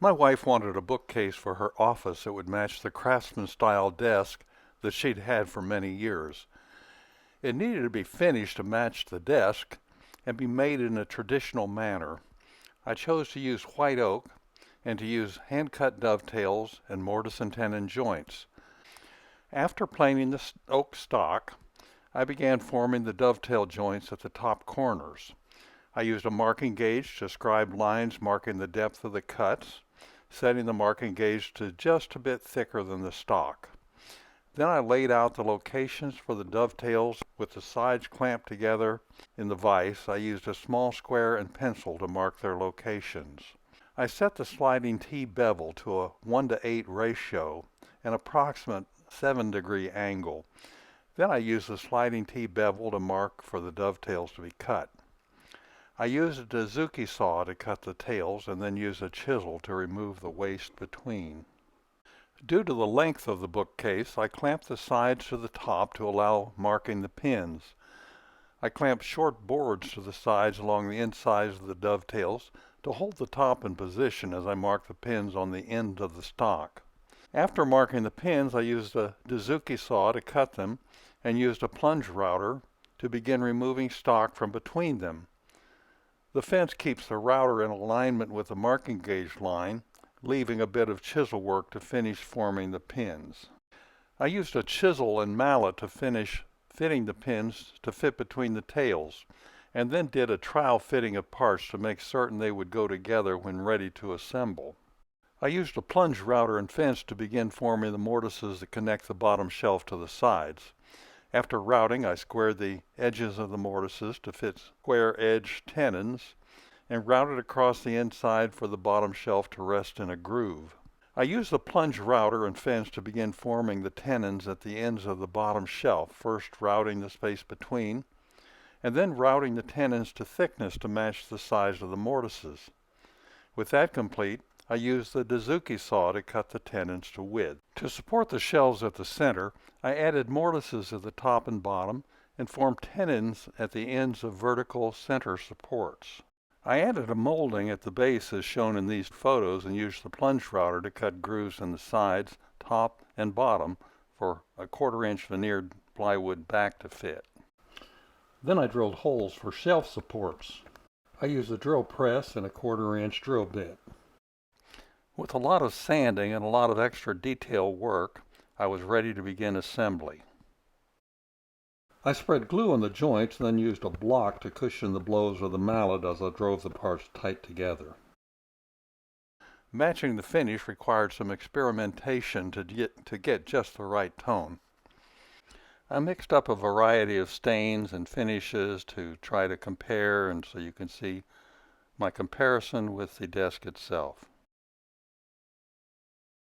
My wife wanted a bookcase for her office that would match the craftsman style desk that she'd had for many years. It needed to be finished to match the desk and be made in a traditional manner. I chose to use white oak and to use hand-cut dovetails and mortise and tenon joints. After planing the oak stock, I began forming the dovetail joints at the top corners. I used a marking gauge to scribe lines marking the depth of the cuts, setting the marking gauge to just a bit thicker than the stock. Then I laid out the locations for the dovetails with the sides clamped together in the vise. I used a small square and pencil to mark their locations. I set the sliding T bevel to a 1:8 ratio, an approximate 7-degree angle. Then I used the sliding T bevel to mark for the dovetails to be cut. I used a Dozuki saw to cut the tails and then used a chisel to remove the waste between. Due to the length of the bookcase, I clamped the sides to the top to allow marking the pins. I clamped short boards to the sides along the insides of the dovetails to hold the top in position as I marked the pins on the end of the stock. After marking the pins, I used a Dozuki saw to cut them and used a plunge router to begin removing stock from between them. The fence keeps the router in alignment with the marking gauge line, leaving a bit of chisel work to finish forming the pins. I used a chisel and mallet to finish fitting the pins to fit between the tails, and then did a trowel fitting of parts to make certain they would go together when ready to assemble. I used a plunge router and fence to begin forming the mortises that connect the bottom shelf to the sides. After routing, I squared the edges of the mortises to fit square-edged tenons and routed across the inside for the bottom shelf to rest in a groove. I used the plunge router and fence to begin forming the tenons at the ends of the bottom shelf, first routing the space between, and then routing the tenons to thickness to match the size of the mortises. With that complete, I used the Dozuki saw to cut the tenons to width. To support the shelves at the center, I added mortises at the top and bottom and formed tenons at the ends of vertical center supports. I added a molding at the base as shown in these photos and used the plunge router to cut grooves in the sides, top, and bottom for a 1/4-inch veneered plywood back to fit. Then I drilled holes for shelf supports. I used a drill press and a 1/4-inch drill bit. With a lot of sanding and a lot of extra detail work, I was ready to begin assembly. I spread glue on the joints and then used a block to cushion the blows of the mallet as I drove the parts tight together. Matching the finish required some experimentation to get just the right tone. I mixed up a variety of stains and finishes to try to compare, and so you can see my comparison with the desk itself.